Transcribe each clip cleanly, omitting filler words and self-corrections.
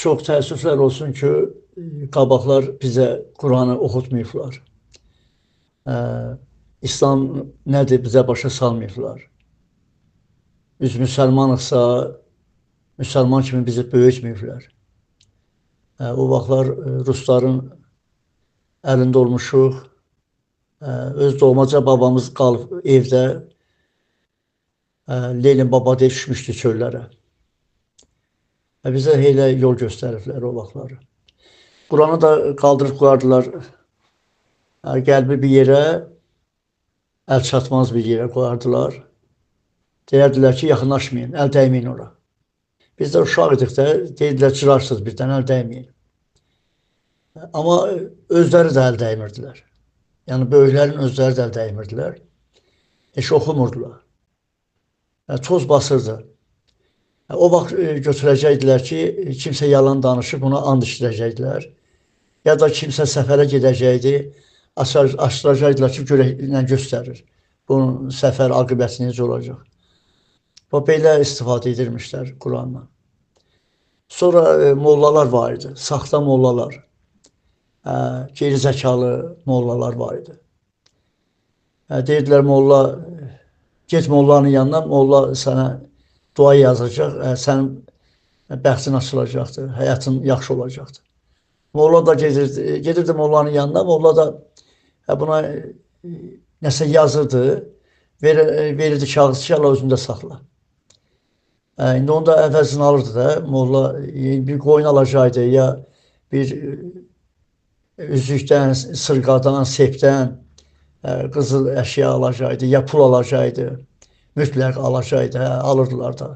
Çox təəssüflər olsun ki, qabaqlar bizə Quranı oxutmayıblar. İslam nədir bizə başa salmayıblar. Biz müsəlmanıqsa, müsəlman kimi bizi böyütməyiblər. O vaxtlar Rusların əlində olmuşuq. Öz doğmaca babamız qalıb evdə. Lenin baba deyə düşmüşdü çöllərə. Bizə elə yol göstəriblər o vaxtları. Quranı da qaldırıb qoyardılar qəlbi bir yerə, əl çatmaz bir yerə qoyardılar. Deyərdilər ki, yaxınlaşmayın, əl dəyməyin ora. Biz də uşaq idik də, deyirdilər, çırarsınız birdən, əl dəyməyin. Amma özləri də əl dəymirdilər. Yəni, böyüklərin özləri də əl dəymirdilər. Heç oxumurdular. Toz basırdı. O vaxt götürəcəkdilər ki, kimsə yalan danışıb, buna and içdirəcəkdilər. Ya da kimsə səfərə gedəcəkdi, açdıracaqdılar ki, görəklə göstərir. Bunun səfər aqibəti necə olacaq. Belə istifadə edirmişlər Quranla. Sonra mollalar var idi, saxta mollalar, geri zəkalı mollalar var idi. Deyirdilər, molla, get mollanın yanına, molla sənə dua yazacaq, sənin bəxtin açılacaqdır, həyatın yaxşı olacaqdır. Molla da gedirdi mollanın yanına, molla da buna nəsə yazırdı, verirdi kağız ki, Allah özündə saxla. İndi onu da əvəzini alırdı da, molla bir qoyun alacaqdı, ya bir üzükdən, sırqadan, sepdən qızıl əşya alacaqdı, ya pul alacaqdı, mütləq alacaqdı, alırdılar da.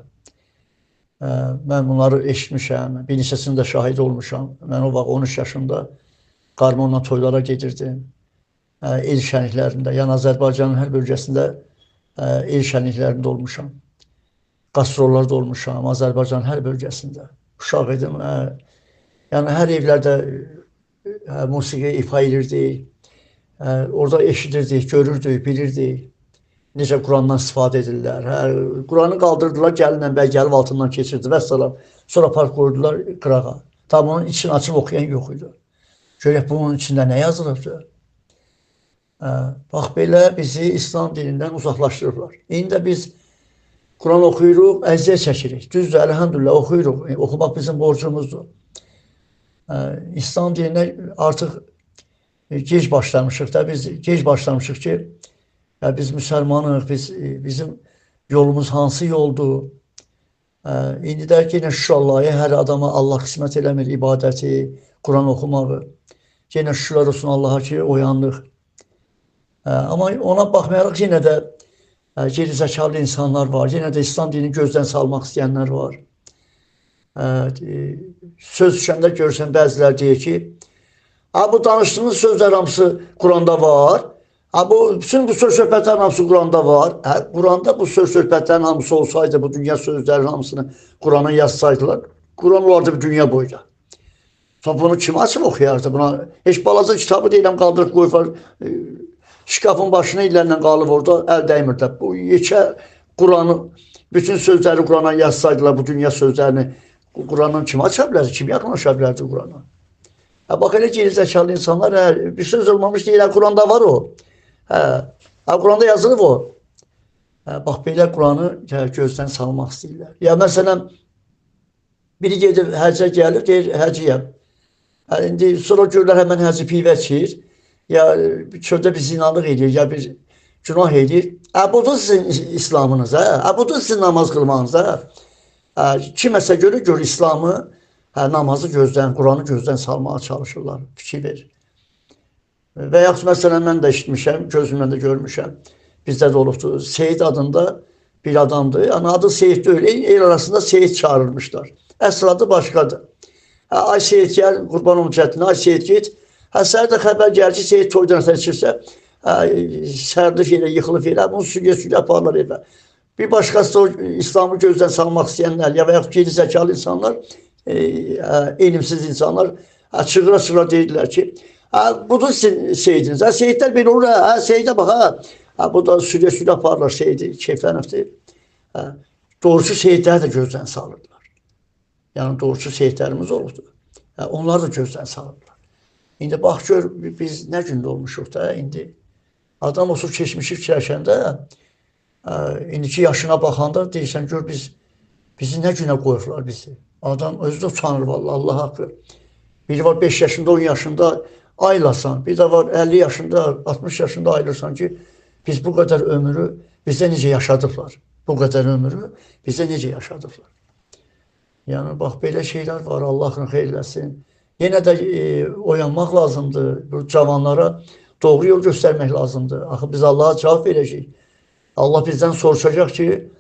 Mən bunları eşitmişəm, bir neçəsində şahid olmuşam. Mən o vaxt 13 yaşında qarmonla toylara gedirdim. El şənliklərində, yəni Azərbaycanın hər bölgəsində el şənliklərində olmuşam. Qastrollarda olmuşam, Azərbaycanın hər bölgəsində. Uşaq idim. Yəni, hər evlərdə musiqi ifa edirdik. Orada eşidirdik, görürdük, bilirdik. Necə Qurandan istifadə edirlər. Quranı qaldırdılar, gəlinlə bəy gəlib altından keçirdi və s. Sonra park qoydular qırağa. Tam onun içini açıb oxuyan yox idi. Görək bunun içində nə yazılıbdır? Bax, belə bizi İslam dinindən uzaqlaşdırırlar. İndi də biz Quran oxuyuruq, əziyyət çəkirik. Düzdür, əlhəmdülillah oxuyuruq. Oxumaq bizim borcumuzdur. İslam dininə artıq gec başlamışıq da, biz gec başlamışıq ki, biz müsəlmanıq, bizim yolumuz hansı yoldur? İndi də yenə şükürlər, hər adama Allah qismət eləmir ibadəti, Quran oxumağı. Yenə şükürlər olsun Allaha ki, oyandıq. Amma ona baxmayaraq yenə də geri zəkalı insanlar var, yenə də İslam dinini gözdən salmaq istəyənlər var. Söz düşəndə görürsən, bəzilər deyir ki, bu danışdığınız sözlər hamısı Quranda var, bütün bu söz-söhbətlərin hamısı Quranda var. Quranda bu söz-söhbətlərin hamısı olsaydı, bu dünya sözlərin hamısını Qurana yazsaydılar, Quran olardı bir dünya boyda. Bunu kim açıb oxuyardı? Buna heç balaca kitabı deyiləm, qaldırıb qoyurlar, şkafın başına illərlə qalıb orada, əl dəymir. Bu yekə Quranı, bütün sözləri Qurana yazsaydılar, bu dünya sözlərini Qurandan kim aça bilərdi, kim yaxınlaşa bilərdi Qurana? Bax, elə geri zəkalı insanlar, bir söz olmamış deyirlər, Quranda var o. Quranda yazılıb o. Bax, belə Quranı gözdən salmaq istəyirlər. Ya, məsələn, biri gedir, həcə gəlir, deyir, həciyəm. İndi sonra görürlər, həmən həci pivə içir, ya çöldə bir zinalıq edir, ya bir günah edir. Budur sizin İslamınız, budur sizin namaz qılmağınız. Kiməsə görür İslamı, namazı gözdən, Quranı gözdən salmağa çalışırlar, fikir verir. Və yaxud məsələn, mən də eşitmişəm, gözümlə də görmüşəm, bizdə də olubdur. Seyid adında bir adamdır, yəni adı Seyid deyil, el arasında Seyid çağırırmışlar. Əsl adı başqadır. Ay Seyid gəl, qurban olum cəddinə, ay Seyid get. Səhər də xəbər gəlir ki, Seyid toydan içirsə, sərdiş elə, yıxılıb elə, bunu sürüyə aparlar elə. Bir başqası da İslamı gözdən salmaq istəyənlər, ya və yaxud geri zəkalı insanlar, elmsiz insanlar çığıra-çığıra deyirlər ki, budur sizin Seyidiniz. Seyidlər belə olur, Seyidə bax, bu da sürüyə aparlar Seyidi, keyflənibdir. Doğrusu Seyidləri də gözdən salırdılar. Yəni doğrusu şehitlərimiz olubdu. Onlar da gözdən salırlar. İndi bax gör biz nə gündə olmuşuq da indi. Adam olsa keçmişi fikirləşəndə, indiki yaşına baxanda deyirsən gör bizi nə günə qoyurlar bizi. Adam özü də utanır vallahi, Allah haqqı. Biri var 5 yaşında, 10 yaşında aylasan, bir də var 50 yaşında, 60 yaşında ayılırsan ki, biz bu qədər ömrü bizdə necə yaşadıblar. Bu qədər ömrü bizdə necə yaşadıblar. Yəni bax belə şeylər var, Allah'ın xeyir eləsin. Yenə də oyanmaq lazımdır. Bu cavanlara doğru yol göstərmək lazımdır. Axı biz Allah'a cavab verəcəyik. Allah bizdən soruşacaq ki,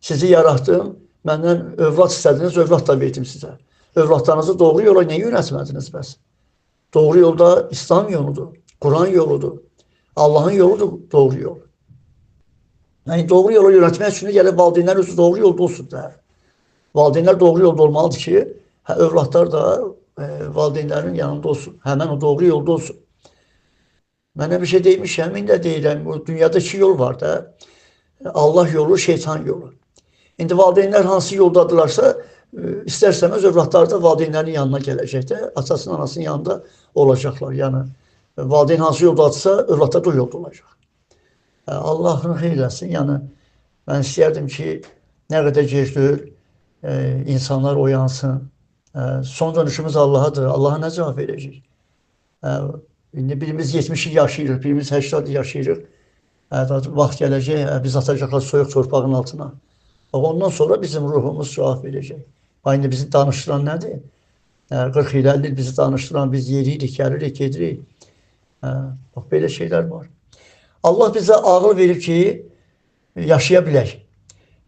sizi yaratdım, məndən övlad istədiniz, övlad da verdim sizə. Övladlarınızı doğru yola niyə yönətmədiniz bəs? Doğru yolda İslam yoludur, Kur'an yoludur, Allah'ın yoludur doğru yol. Yəni doğru yola yönətmək üçün gəlib valideynlər özü doğru yolda olsun da. Valideynlər doğru yolda olmalıdır ki, övladlar da valideynlərin yanında olsun. Həmən o doğru yolda olsun. Mənə bir şey deymişəm, indi də deyirəm, bu dünyada 2 yol var da. Allah yolu, şeytan yolu. İndi valideynlər hansı yoldadırlarsa, istər-istəməz övladlar da valideynlərin yanına gələcək də, atasının, anasının yanında olacaqlar. Yəni, valideyn hansı yoldadırsa, övladlar da o yolda olacaq. Allah'ın xeyir eləsin. Yəni, mən istəyərdim ki, nə qədər gecdir, insanlar oyansın. Son dönüşümüz Allah'adır. Allah'a nə cavab verəcək? İndi birimiz 70 il yaşayırıq, birimiz 80 il yaşayırıq. Vaxt gələcək, biz atacaqlar soyuq torpağın altına. Ondan sonra bizim ruhumuz cavab verəcək. Aynı bizi danışdıran nədir? 40 il, 50 il bizi danışdıran, biz yeririk, gəlirik, gedirik. Bax, belə şeylər var. Allah bizə ağıl verib ki, yaşaya bilək.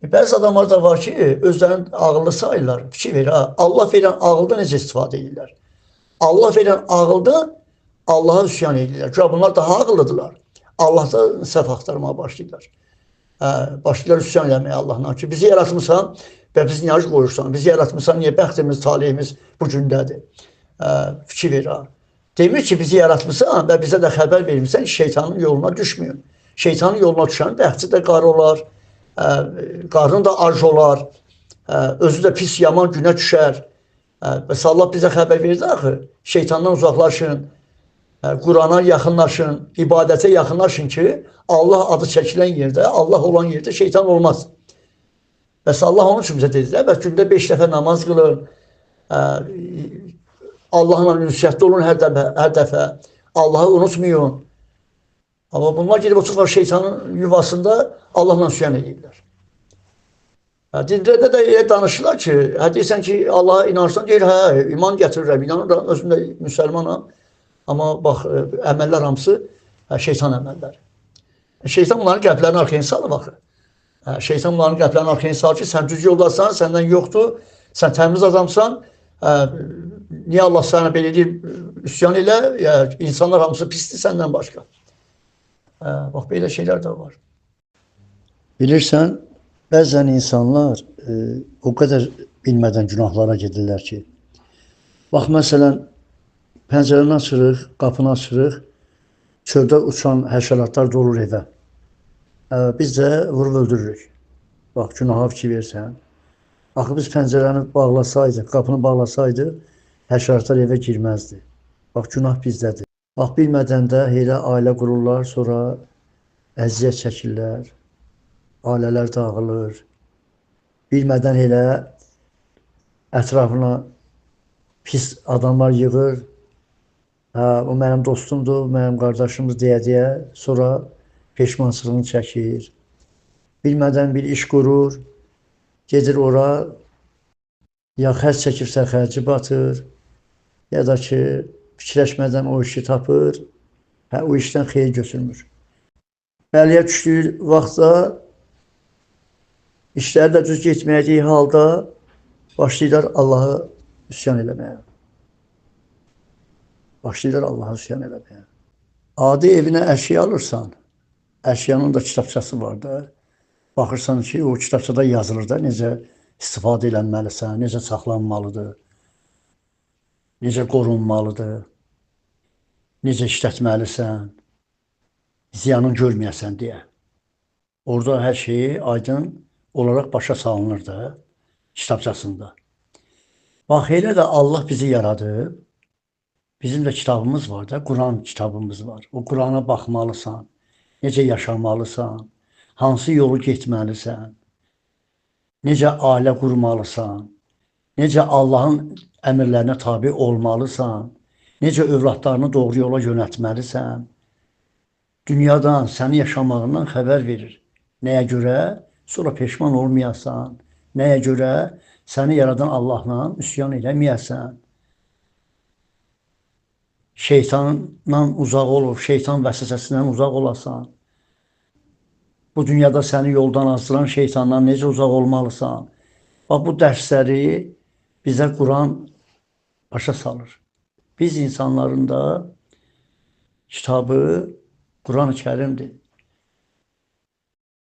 Bəzi adamlar da var ki, özlərinin ağıllı sayırlar, fikir verir. Allah verən ağılda necə istifadə edirlər? Allah verən ağılda Allah'a üsyan edirlər. Bunlar daha ağıllıdırlar. Allah'da səhv axtarmağa başlayırlar. Başlayırlar üsyan eləməyə Allah'la ki, bizi yaratmışsan və bizi niyə qoyursan? Bizi yaratmışsan, niyə bəxtimiz, talihimiz bu gündədir? Fikir verir. Demir ki, bizi yaratmışsan və bizə də xəbər vermişsən, şeytanın yoluna düşmüyor. Şeytanın yoluna düşən bəxti də qar olar, qarnı da ac olar, özü də pis yaman günə düşər. Bəs Allah bizə xəbər verdi axı, şeytandan uzaqlaşın, Qur'ana yaxınlaşın, ibadətə yaxınlaşın ki, Allah adı çəkilən yerdə, Allah olan yerdə şeytan olmaz. Bəs Allah onun üçün bizə dedi, bəs gündə 5 dəfə namaz qılın, Allah'la ünsiyyətdə olun hər dəfə, Allah'ı unutmayın. Amma bunlar gedib otururlar şeytanın yuvasında Allah'la üsyan edirlər. Dinlərdə də elə danışırlar ki, deyirsən ki, Allah'a inanırsan, deyir, hə, iman gətirirəm, inanıram, özümdə müsəlmanam. Amma bax, əməllər hamısı şeytan əməlləri. Şeytan bunların qəlblərini arxaya salır, baxı. Şeytan bunların qəlblərini arxaya salır ki, sən düz yoldasan, səndən yoxdur, sən təmiz adamsan, niyə Allah sənə belə deyir, üsyan elə, insanlar hamısı pisdir səndən başqa. Bax, belə şeylər də var. Bilirsən, bəzən insanlar o qədər bilmədən günahlara gedirlər ki, bax, məsələn, pəncərəni açırıq, qapını açırıq, çöldə uçan həşəratlar dolur evə. Biz də vurub öldürürük. Bax, günaha fikir versən. Axı biz pəncərəni bağlasaydıq, qapını bağlasaydıq, həşəratlar evə girməzdi. Bax, günah bizdədir. Bax, bilmədən də elə ailə qururlar, sonra əziyyət çəkirlər, ailələr dağılır. Bilmədən elə ətrafına pis adamlar yığır. O mənim dostumdur, mənim qardaşımız deyə, sonra peşmançılığını çəkir. Bilmədən bir iş qurur, gedir ora, ya xərc çəkirsə xərci batır, ya da ki, fikirləşmədən o işi tapır, o işdən xeyir götürmür. Bəliyə düşdüyü vaxtda, işləri də düz getməyəcəyi halda başlayırlar Allah'a üsyan eləməyə. Başlayırlar Allah'a üsyan eləməyə. Adi evinə əşya alırsan, əşyanın da kitabçası var da, baxırsan ki, o kitabçada yazılır da, necə istifadə edilməlisən, necə saxlanmalıdır, necə qorunmalıdır, necə işlətməlisən, ziyanın görməyəsən deyə. Orada hər şeyi aydın olaraq başa salınır da, kitabçasında. Bax elə də Allah bizi yaradı. Bizim də kitabımız var da, Quran kitabımız var. O Qurana baxmalısan, necə yaşamalısan, hansı yolu getməlisən, necə ailə qurmalısan, necə Allahın əmrlərinə tabe olmalısan, necə övladlarını doğru yola yönəltməlisən. Dünyadan, səni yaşamağından xəbər verir. Nəyə görə? Sonra peşman olmayasan. Nəyə görə? Səni yaradan Allahla üsyan eləməyəsən. Şeytandan uzaq olub, şeytan vəsvəsəsindən uzaq olasan. Bu dünyada səni yoldan azdıran şeytandan necə uzaq olmalısan. Bax, bu dərsləri bizə Quran başa salır. Biz insanların da kitabı Quran-ı Kərimdir.